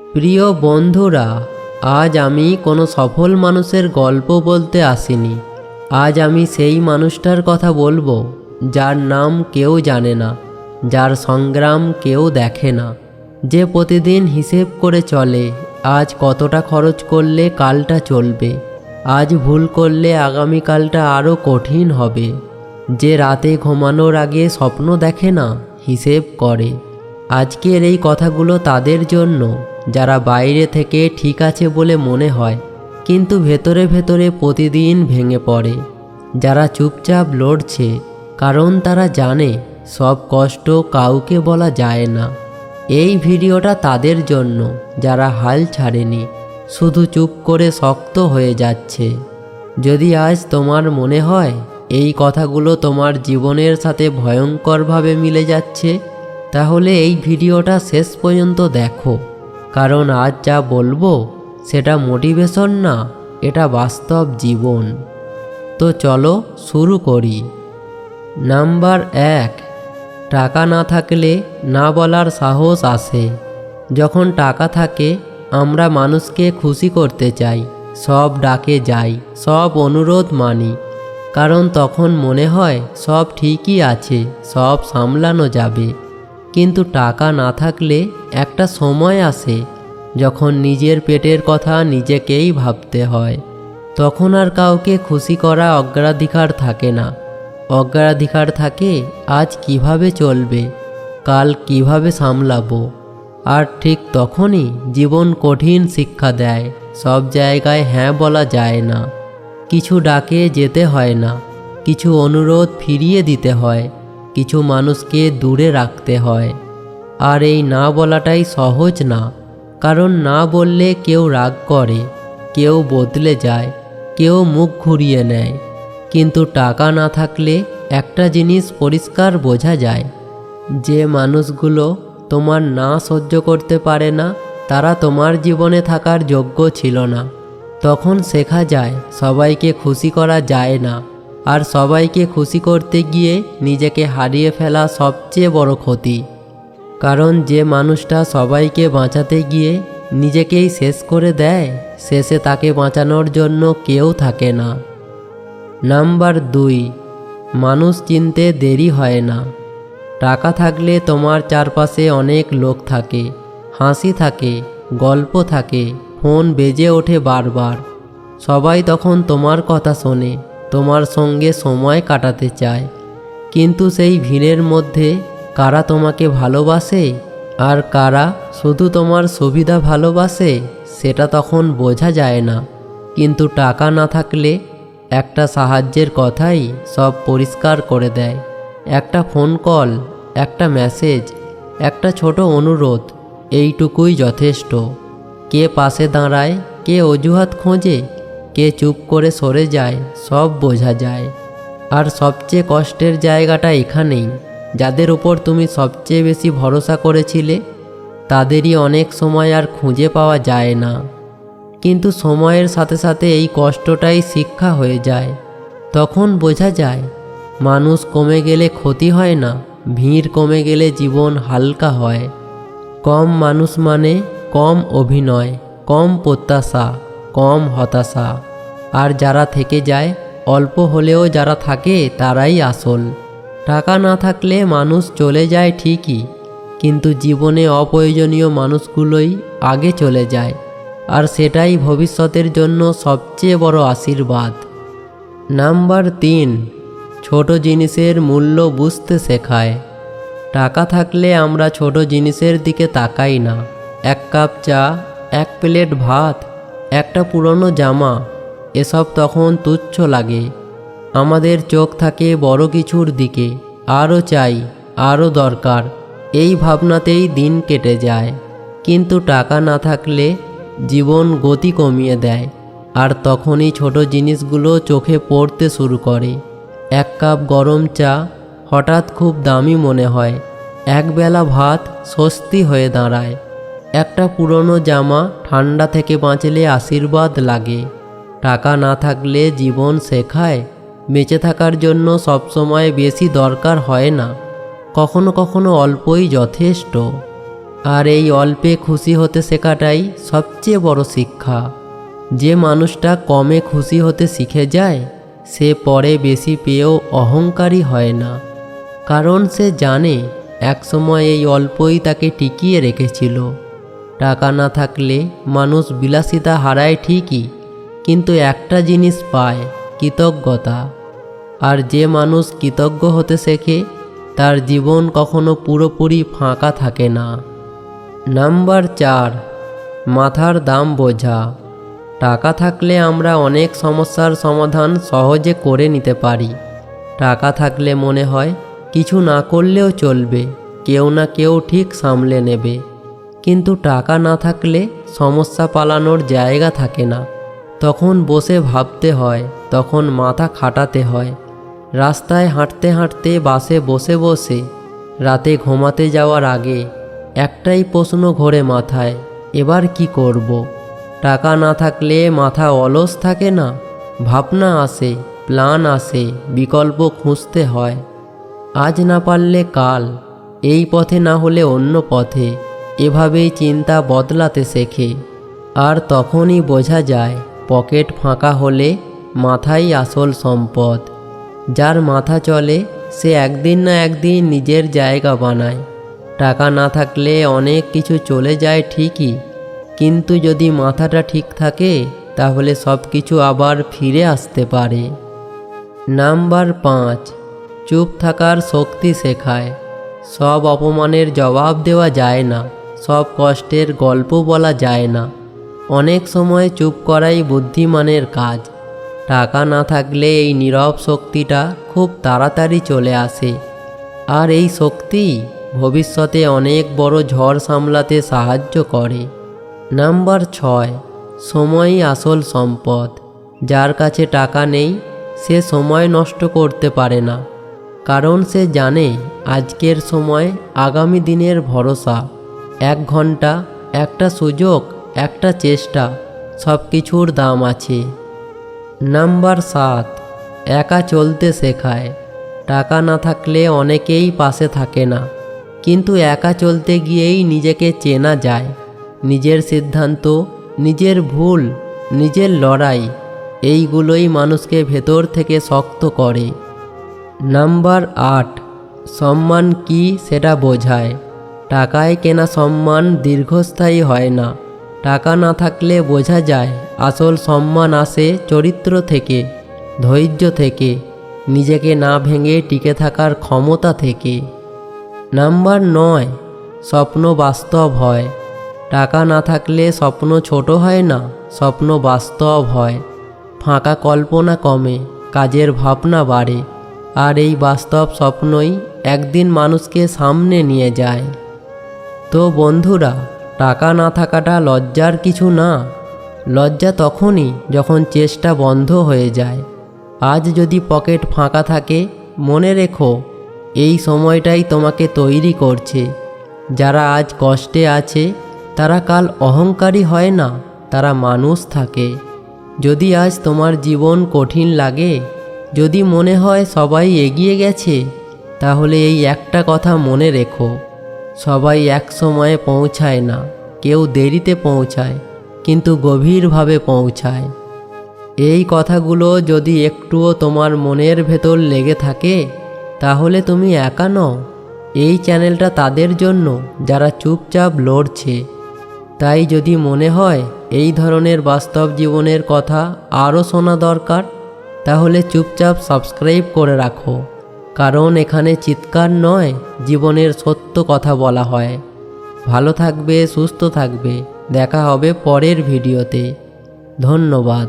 প্রিয় বন্ধুরা, আজ আমি কোনো সফল মানুষের গল্প বলতে আসিনি। আজ আমি সেই মানুষটার কথা বলবো যার নাম কেউ জানে না, যার সংগ্রাম কেউ দেখে না, যে প্রতিদিন হিসেব করে চলে আজ কতটা খরচ করলে কালটা চলবে, আজ ভুল করলে আগামীকালটা আরও কঠিন হবে, যে রাতে ঘুমানোর আগে স্বপ্ন দেখে না, হিসেব করে। আজকের এই কথাগুলো তাদের জন্য যারা বাইরে থেকে ঠিক আছে বলে মনে হয়, কিন্তু ভেতরে ভেতরে প্রতিদিন ভেঙে পড়ে। যারা চুপচাপ লড়ছে কারণ তারা জানে সব কষ্ট কাউকে বলা যায় না। এই ভিডিওটা তাদের জন্য যারা হাল ছাড়েনি, শুধু চুপ করে শক্ত হয়ে যাচ্ছে। যদি আজ তোমার মনে হয় এই কথাগুলো তোমার জীবনের সাথে ভয়ঙ্করভাবে মিলে যাচ্ছে, তাহলে এই ভিডিওটা শেষ পর্যন্ত দেখো, কারণ আজ যা বলবো সেটা মোটিভেশন না, এটা বাস্তব জীবন। তো চলো শুরু করি। নাম্বার 1, টাকা না থাকলে না বলার সাহস আসে। যখন টাকা থাকে আমরা মানুষকে খুশি করতে চাই, সব ডাকে যাই, সব অনুরোধ মানি, কারণ তখন মনে হয় সব ঠিকই আছে, সব সামলানো যাবে। কিন্তু টাকা না থাকলে একটা সময় আসে যখন নিজের পেটের কথা নিজেকেই ভাবতে হয়। তখন আর কাউকে খুশি করা অগ্রাধিকার থাকে না। অগ্রাধিকার থাকে আজ কিভাবে চলবে, কাল কিভাবে সামলাবো। আর ঠিক তখনই জীবন কঠিন শিক্ষা দেয়। সব জায়গায় হ্যাঁ বলা যায় না, কিছু ডাকে যেতে হয় না, কিছু অনুরোধ ফিরিয়ে দিতে হয়, কিছু মানুষকে দূরে রাখতে হয়। আর এই না বলাটাই সহজ না, কারণ না বললে কেউ রাগ করে, কেউ বদলে যায়, কেউ মুখ ঘুরিয়ে নেয়। কিন্তু টাকা না থাকলে একটা জিনিস পরিষ্কার বোঝা যায়, যে মানুষগুলো তোমার না সহ্য করতে পারে না তারা তোমার জীবনে থাকার যোগ্য ছিল না। তখন শেখা যায় সবাইকে খুশি করা যায় না, আর সবাইকে খুশি করতে গিয়ে নিজেকে হারিয়ে ফেলা সবচেয়ে বড় ক্ষতি। কারণ যে মানুষটা সবাইকে বাঁচাতে গিয়ে নিজেকেই শেষ করে দেয়, শেষে তাকে বাঁচানোর জন্য কেউ থাকে না। নাম্বার 2, মানুষ চিনতে দেরি হয় না। টাকা থাকলে তোমার চারপাশে অনেক লোক থাকে, হাসি থাকে, গল্প থাকে, ফোন বেজে ওঠে বারবার। সবাই তখন তোমার কথা শোনে, তোমার সঙ্গে সময় কাটাতে চায়। কিন্তু সেই ভিড়ের মধ্যে কারা তোমাকে ভালোবাসে আর কারা শুধু তোমার সুবিধা ভালোবাসে সেটা তখন বোঝা যায় না। কিন্তু টাকা না থাকলে একটা সাহায্যের কথাই সব পরিষ্কার করে দেয়। একটা ফোন কল, একটা মেসেজ, একটা ছোট অনুরোধ, এইটুকুই যথেষ্ট। কে পাশে দাঁড়ায়, কে অজুহাত খোঁজে, কে চুপ করে সরে যায়, সব বোঝা যায়। আর সবচেয়ে কষ্টের জায়গাটা এখানেই, যাদের উপর তুমি সবচেয়ে বেশি ভরসা করেছিলে তাদেরই অনেক সময় আর খুঁজে পাওয়া যায় না। কিন্তু সময়ের সাথে সাথে এই কষ্টটাই শিক্ষা হয়ে যায়। তখন বোঝা যায় মানুষ কমে গেলে ক্ষতি হয় না, ভিড় কমে গেলে জীবন হালকা হয়। কম মানুষ মানে কম অভিনয়, কম প্রত্যাশা, কম হতাশা। আর যারা থেকে যায়, অল্প হলেও যারা থাকে তারাই আসল। টাকা না থাকলে মানুষ চলে যায় ঠিকই, কিন্তু জীবনে অপ্রয়োজনীয় মানুষগুলোই আগে চলে যায়, আর সেটাই ভবিষ্যতের জন্য সবচেয়ে বড় আশীর্বাদ। নাম্বার 3, ছোট জিনিসের মূল্য বুঝতে শেখায়। টাকা থাকলে আমরা ছোট জিনিসের দিকে তাকাই না। এক কাপ চা, এক প্লেট ভাত, একটা পুরনো জামা, এসব তখন তুচ্ছ লাগে। আমাদের চোখ থাকে বড় কিছুর দিকে, আরও চাই, আরও দরকার, এই ভাবনাতেই দিন কেটে যায়। কিন্তু টাকা না থাকলে জীবন গতি কমিয়ে দেয়, আর তখনই ছোট জিনিসগুলো চোখে পড়তে শুরু করে। এক কাপ গরম চা হঠাৎ খুব দামি মনে হয়, একবেলা ভাত স্বস্তি হয়ে দাঁড়ায়, একটা পুরনো জামা ঠান্ডা থেকে বাঁচলে আশীর্বাদ লাগে। টাকা না থাকলে জীবন শেখায় বেঁচে থাকার জন্য সবসময় বেশি দরকার হয় না, কখনো কখনো অল্পই যথেষ্ট। আর এই অল্পে খুশি হতে শেখাটাই সবচেয়ে বড় শিক্ষা। যে মানুষটা কমে খুশি হতে শিখে যায় সে পরে বেশি পেয়েও অহংকারী হয় না, কারণ সে জানে একসময় এই অল্পই তাকে টিকিয়ে রেখেছিল। টাকা না থাকলে মানুষ বিলাসিতা হারায় ঠিকই, কিন্তু একটা জিনিস পায়, কৃতজ্ঞতা। আর যে মানুষ কৃতজ্ঞ হতে শেখে তার জীবন কখনো পুরোপুরি ফাঁকা থাকে না। নাম্বার 4, মাথার দাম বোঝা। টাকা থাকলে আমরা অনেক সমস্যার সমাধান সহজে করে নিতে পারি। টাকা থাকলে মনে হয় কিছু না করলেও চলবে, কেউ না কেউ ঠিক সামলে নেবে। কিন্তু টাকা না থাকলে সমস্যা পালানোর জায়গা থাকে না। তখন বসে ভাবতে হয়, তখন মাথা খাটাতে হয়। রাস্তায় হাঁটতে হাঁটতে, বাসে বসে বসে, রাতে ঘুমাতে যাওয়ার আগে একটাই প্রশ্ন ঘোরে মাথায়, এবার কি করব? টাকা না থাকলে মাথা অলস থাকে না, ভাবনা আসে, প্ল্যান আসে, বিকল্প খুঁজতে হয়। আজ না পারলে কাল, এই পথে না হলে অন্য পথে, এভাবেই চিন্তা বদলাতে শেখে। আর তখনই বোঝা যায় পকেট ফাঁকা হলে মাথাই আসল সম্পদ। যার মাথা চলে সে একদিন না একদিন নিজের জায়গা বানায়। টাকা না থাকলে অনেক কিছু চলে যায় ঠিকই, কিন্তু যদি মাথাটা ঠিক থাকে তাহলে সব কিছু আবার ফিরে আসতে পারে। নাম্বার 5, চুপ থাকার শক্তি শেখায়। সব অপমানের জবাব দেওয়া যায় না, সব কষ্টের গল্প বলা যায় না। অনেক সময় চুপ করাই বুদ্ধিমানের কাজ। টাকা না থাকলে এই নীরব শক্তিটা খুব তাড়াতাড়ি চলে আসে, আর এই শক্তি ভবিষ্যতে অনেক বড় ঝড় সামলাতে সাহায্য করে। নাম্বার 6, সময়ই আসল সম্পদ। যার কাছে টাকা নেই সে সময় নষ্ট করতে পারে না, কারণ সে জানে আজকের সময় আগামী দিনের ভরসা। 1 ঘন্টা, একটা সুযোগ, একটা চেষ্টা, সব কিছুর দাম আছে। নাম্বার 7, একা চলতে শেখায়। টাকা না থাকলে অনেকেই পাশে থাকে না, কিন্তু একা চলতে গিয়েই নিজেকে চেনা যায়। নিজের সিদ্ধান্ত, নিজের ভুল, নিজের লড়াই, এইগুলোই মানুষকে ভেতর থেকে শক্ত করে। নাম্বার 8, সম্মান কি সেটা বোঝায়। টাকায় কেনা সম্মান দীর্ঘস্থায়ী হয় না। টাকা না থাকলে বোঝা যায় আসল সম্মান আসে চরিত্র থেকে, ধৈর্য থেকে, নিজেকে না ভেঙে টিকে থাকার ক্ষমতা থেকে। নাম্বার 9, স্বপ্ন বাস্তব হয়। টাকা না থাকলে স্বপ্ন ছোট হয় না, স্বপ্ন বাস্তব হয়। ফাঁকা কল্পনা কমে, কাজের ভাবনা বাড়ে, আর এই বাস্তব স্বপ্নই একদিন মানুষকে সামনে নিয়ে যায়। তো বন্ধুরা, টাকা না থাকাটা লজ্জার কিছু না। লজ্জা তখনই যখন চেষ্টা বন্ধ হয়ে যায়। আজ যদি পকেট ফাঁকা থাকে, মনে রেখো এই সময়টাই তোমাকে তৈরি করছে। যারা আজ কষ্টে আছে তারা কাল অহংকারী হয় না, তারা মানুষ থাকে। যদি আজ তোমার জীবন কঠিন লাগে, যদি মনে হয় সবাই এগিয়ে গেছে, তাহলে এই একটা কথা মনে রেখো, সবাই এক সময়ে পৌঁছায় না, কেউ দেরিতে পৌঁছায়, কিন্তু গভীরভাবে পৌঁছায়। এই কথাগুলো যদি একটুও তোমার মনের ভেতর লেগে থাকে, তাহলে তুমি একা নও। এই চ্যানেলটা তাদের জন্য যারা চুপচাপ লড়ছে। তাই যদি মনে হয় এই ধরনের বাস্তব জীবনের কথা আরও শোনা দরকার, তাহলে চুপচাপ সাবস্ক্রাইব করে রাখো, কারণ এখানে চিৎকার নয়, জীবনের সত্য কথা বলা হয়। ভালো থাকবে, সুস্থ থাকবে, দেখা হবে পরের ভিডিওতে। ধন্যবাদ।